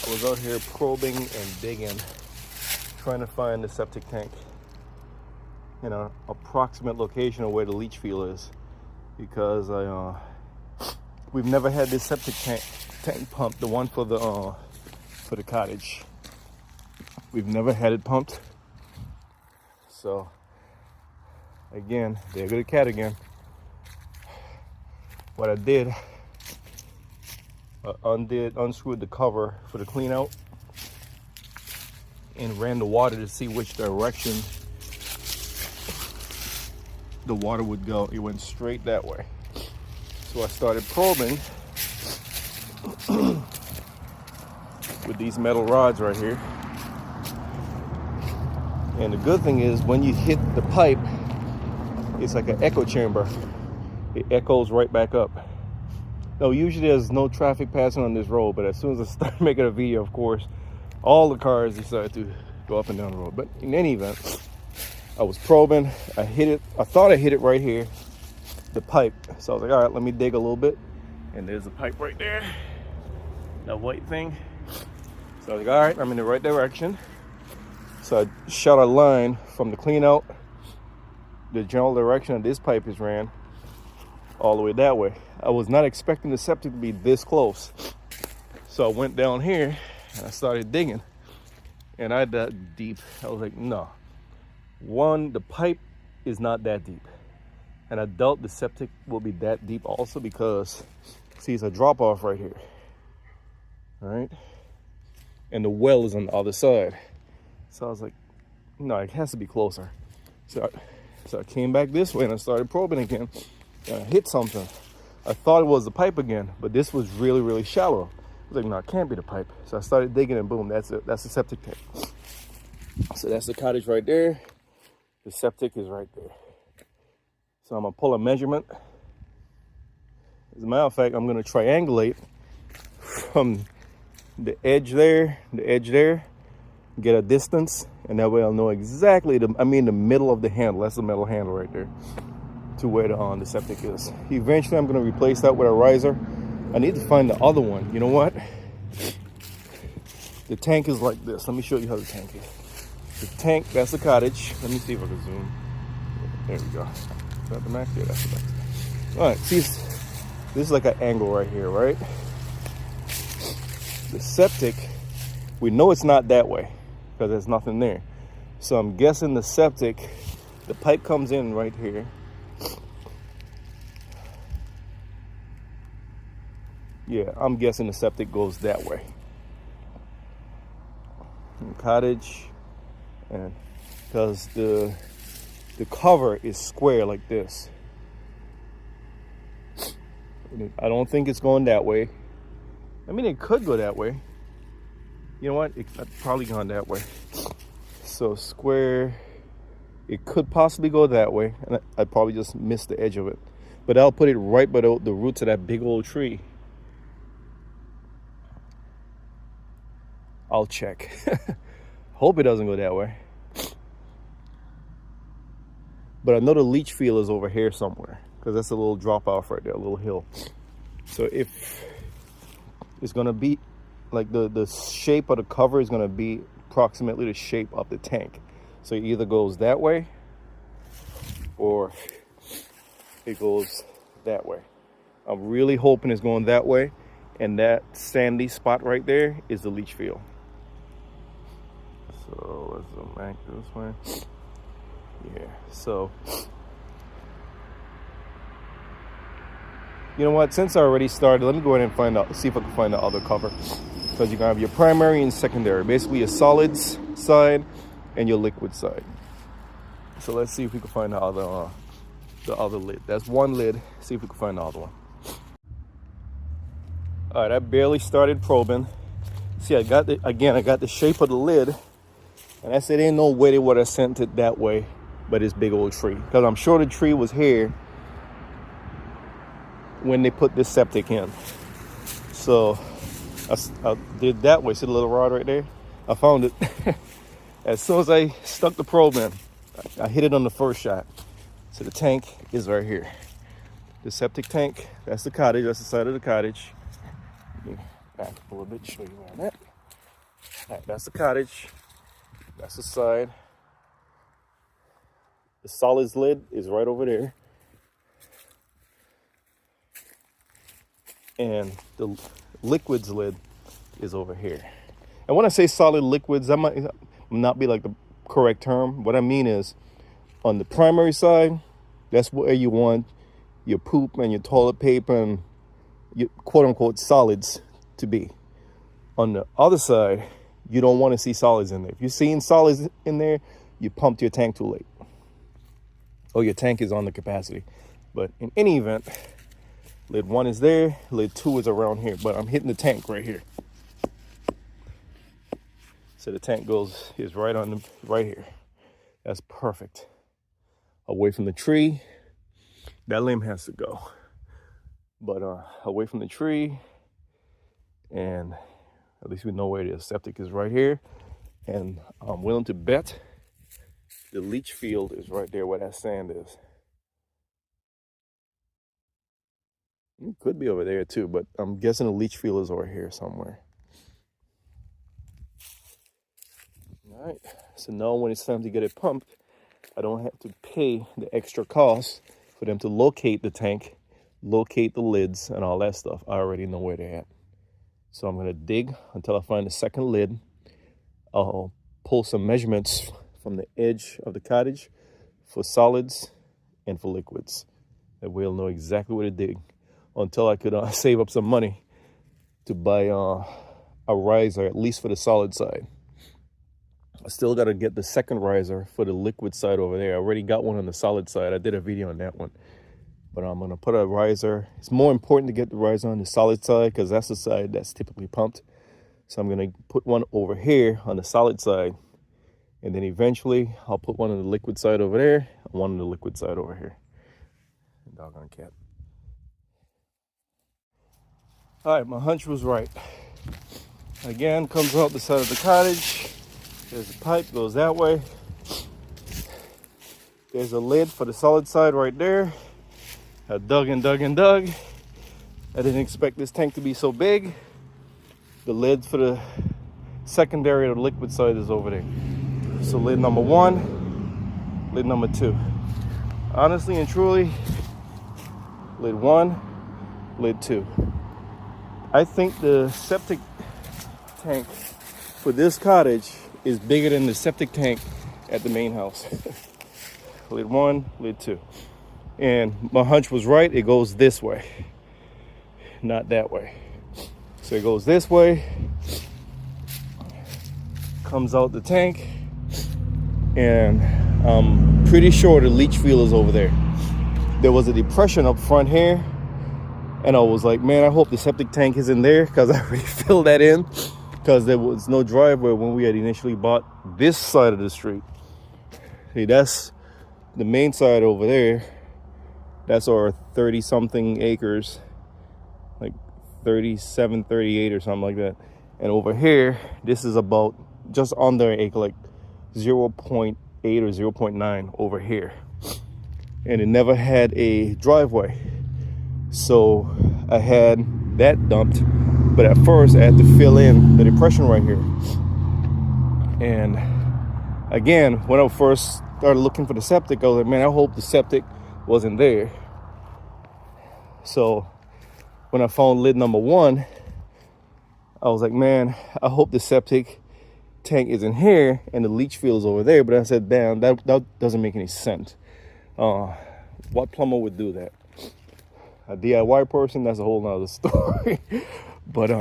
I was out here probing and digging, trying to find the septic tank in an approximate location of where the leach field is, because we've never had this septic tank pump, the one for the cottage. We've never had it pumped. So again, there go the cat again. What I did, unscrewed the cover for the clean out and ran the water to see which direction the water would go. It went straight that way. So I started probing with these metal rods right here. And the good thing is when you hit the pipe, it's like an echo chamber. It echoes right back up. Now, usually there's no traffic passing on this road, but as soon as I started making a video, of course, all the cars decided to go up and down the road. But in any event, I was probing, I hit it, I thought I hit it right here, the pipe. So I was like, all right, let me dig a little bit. And there's a pipe right there, that white thing. So I was like, all right, I'm in the right direction. So I shot a line from the clean out, the general direction that this pipe is ran, all the way that way. I was not expecting the septic to be this close. So I went down here and I started digging, and I dug deep. I was like, no. One, the pipe is not that deep, and I doubt the septic will be that deep also, because see, it's a drop off right here, all right? And the well is on the other side. So I was like, no, it has to be closer. So I came back this way and I started probing again, and I hit something. I thought it was the pipe again, but this was really, really shallow. I was like, no, it can't be the pipe. So I started digging, and boom, that's it. That's the septic tank. So that's the cottage right there. The septic is right there. So I'm gonna pull a measurement. As a matter of fact, I'm gonna triangulate from the edge there, get a distance, and that way I'll know exactly the middle of the handle. That's the metal handle right there, to where the septic is. Eventually I'm gonna replace that with a riser. I need to find the other one. You know what? The tank is like this. Let me show you how the tank is. The tank, that's the cottage. Let me see if I can zoom. There we go. Is that the max? Yeah, that's the max. All right, see, this is like an angle right here, right? The septic, we know it's not that way because there's nothing there. So I'm guessing the septic, the pipe comes in right here. Yeah, I'm guessing the septic goes that way. And cottage, and because the cover is square like this. I don't think it's going that way. I mean, it could go that way. You know what? It's probably gone that way. So square, it could possibly go that way, and I probably just missed the edge of it. But I'll put it right by the roots of that big old tree. I'll check. Hope it doesn't go that way. But I know the leach field is over here somewhere, because that's a little drop off right there, a little hill. So if it's gonna be like the shape of the cover is gonna be approximately the shape of the tank. So it either goes that way or it goes that way. I'm really hoping it's going that way, and that sandy spot right there is the leach field. So let's zoom back this way. Yeah, so you know what, since I already started, let me go ahead and find out, see if I can find the other cover. Because you're gonna have your primary and secondary, basically your solids side and your liquid side. So let's see if we can find the other lid. That's one lid. See if we can find the other one. All right, I barely started probing. See, I got the shape of the lid, and I said ain't no way they would have sent it that way, but this big old tree, because I'm sure the tree was here when they put this septic in. So I did that way. See the little rod right there? I found it. As soon as I stuck the probe in, I hit it on the first shot. So the tank is right here. The septic tank, that's the cottage, that's the side of the cottage. Let me back up a little bit, show you where I'm at. All right, that's the cottage. That's the side. The solids lid is right over there. And the liquids lid is over here. And when I say solid liquids, that might not be like the correct term. What I mean is, on the primary side, that's where you want your poop and your toilet paper and your quote unquote solids to be. On the other side, you don't want to see solids in there. If you're seeing solids in there, you pumped your tank too late. Or your tank is on the capacity. But in any event, lid 1 is there, lid 2 is around here, but I'm hitting the tank right here. So the tank is right on right here. That's perfect. Away from the tree, that limb has to go. But away from the tree, and at least we know where it is. Septic is right here, and I'm willing to bet the leach field is right there where that sand is. It could be over there too, but I'm guessing the leach field is over here somewhere. All right, so now when it's time to get it pumped, I don't have to pay the extra cost for them to locate the tank, locate the lids and all that stuff. I already know where they're at. So I'm gonna dig until I find the second lid. I'll pull some measurements from the edge of the cottage for solids and for liquids. And we'll know exactly where to dig until I could save up some money to buy a riser, at least for the solid side. I still got to get the second riser for the liquid side over there. I already got one on the solid side. I did a video on that one. But I'm going to put a riser. It's more important to get the riser on the solid side because that's the side that's typically pumped. So I'm going to put one over here on the solid side. And then eventually I'll put one on the liquid side over there and one on the liquid side over here. Doggone cat. All right, my hunch was right. Again, comes out the side of the cottage. There's a pipe, goes that way. There's a lid for the solid side right there. I dug and dug and dug. I didn't expect this tank to be so big. The lid for the secondary or the liquid side is over there. So lid number 1, lid number 2. Honestly and truly, lid 1, lid 2. I think the septic tank for this cottage is bigger than the septic tank at the main house. Lid 1, lid 2. And my hunch was right, it goes this way, not that way. So it goes this way, comes out the tank, and I'm pretty sure the leach field is over there. There was a depression up front here, and I was like, man, I hope the septic tank is in there because I already filled that in. Because there was no driveway when we had initially bought this side of the street. See, that's the main side over there. That's our 30-something acres, like 37, 38 or something like that. And over here, this is about just under an acre, like 0.8 or 0.9 over here. And it never had a driveway. So I had that dumped. But at first, I had to fill in the depression right here. And again, when I first started looking for the septic, I was like, man, I hope the septic wasn't there. So when I found lid number 1, I was like, man, I hope the septic tank is in here and the leach field is over there. But I said, damn, that doesn't make any sense. What plumber would do that? A DIY person, that's a whole nother story. But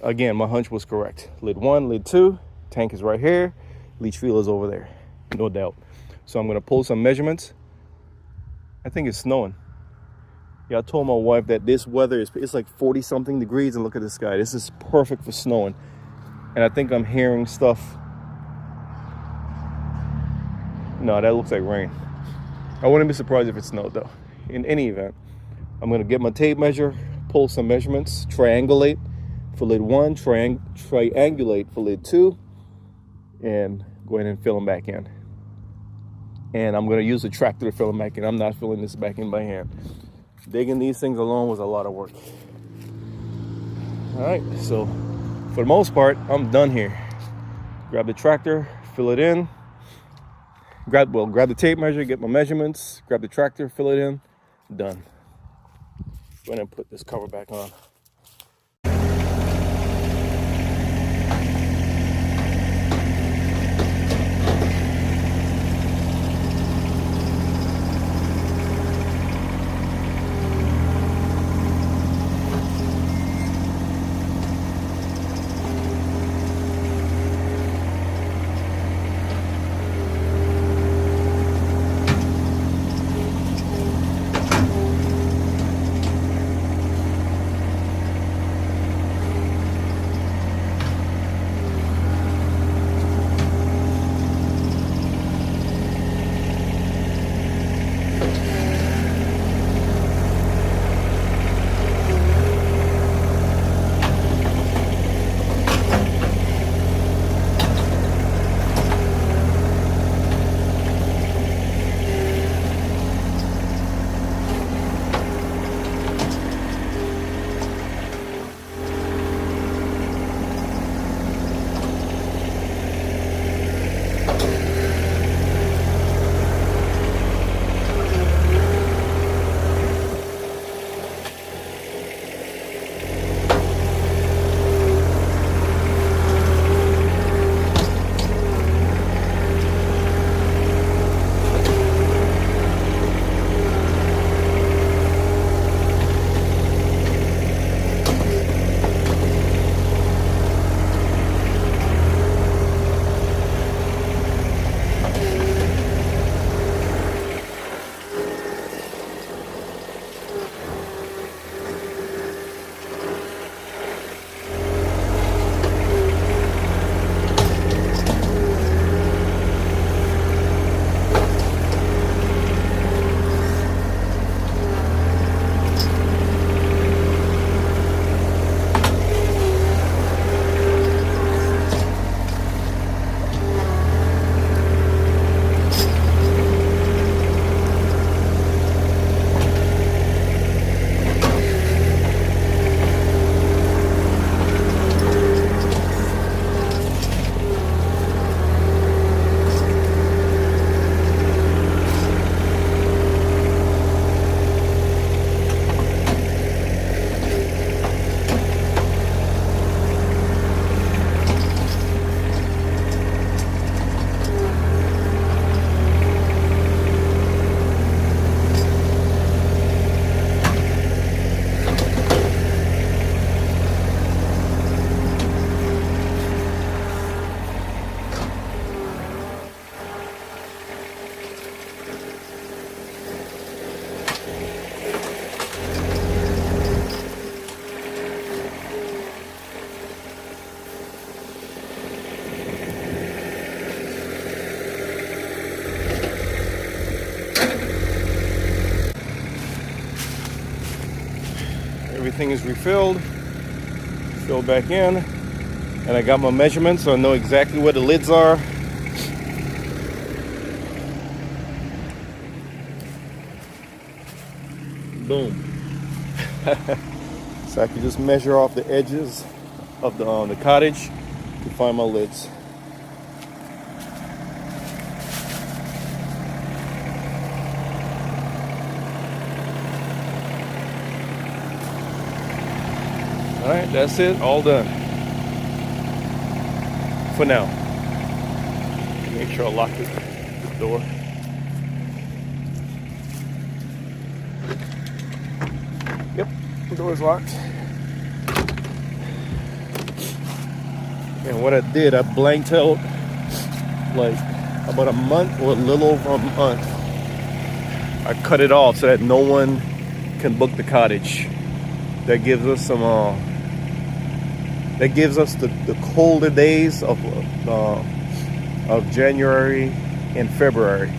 again, my hunch was correct. Lid 1, lid 2, tank is right here, leach field is over there, no doubt. So I'm gonna pull some measurements. I think it's snowing. Yeah, I told my wife that this weather it's like 40-something degrees, and look at the sky. This is perfect for snowing. And I think I'm hearing stuff. No, that looks like rain. I wouldn't be surprised if it snowed though. In any event, I'm gonna get my tape measure, pull some measurements, triangulate for lid 1, triangulate for lid 2, and go ahead and fill them back in. And I'm going to use the tractor to fill them back in. I'm not filling this back in by hand. Digging these things alone was a lot of work. All right, so for the most part, I'm done here. Grab the tractor, fill it in. Grab the tape measure, get my measurements, grab the tractor, fill it in, done. Go ahead and put this cover back on. Everything is refilled, filled back in, and I got my measurements, so I know exactly where the lids are. Boom. So I can just measure off the edges of the cottage to find my lids. All right, that's it, all done. For now. Make sure I lock the door. Yep, the door is locked. And what I did, I blanked out like about a month or a little over a month. I cut it off so that no one can book the cottage. That gives us some that gives us the colder days of January and February.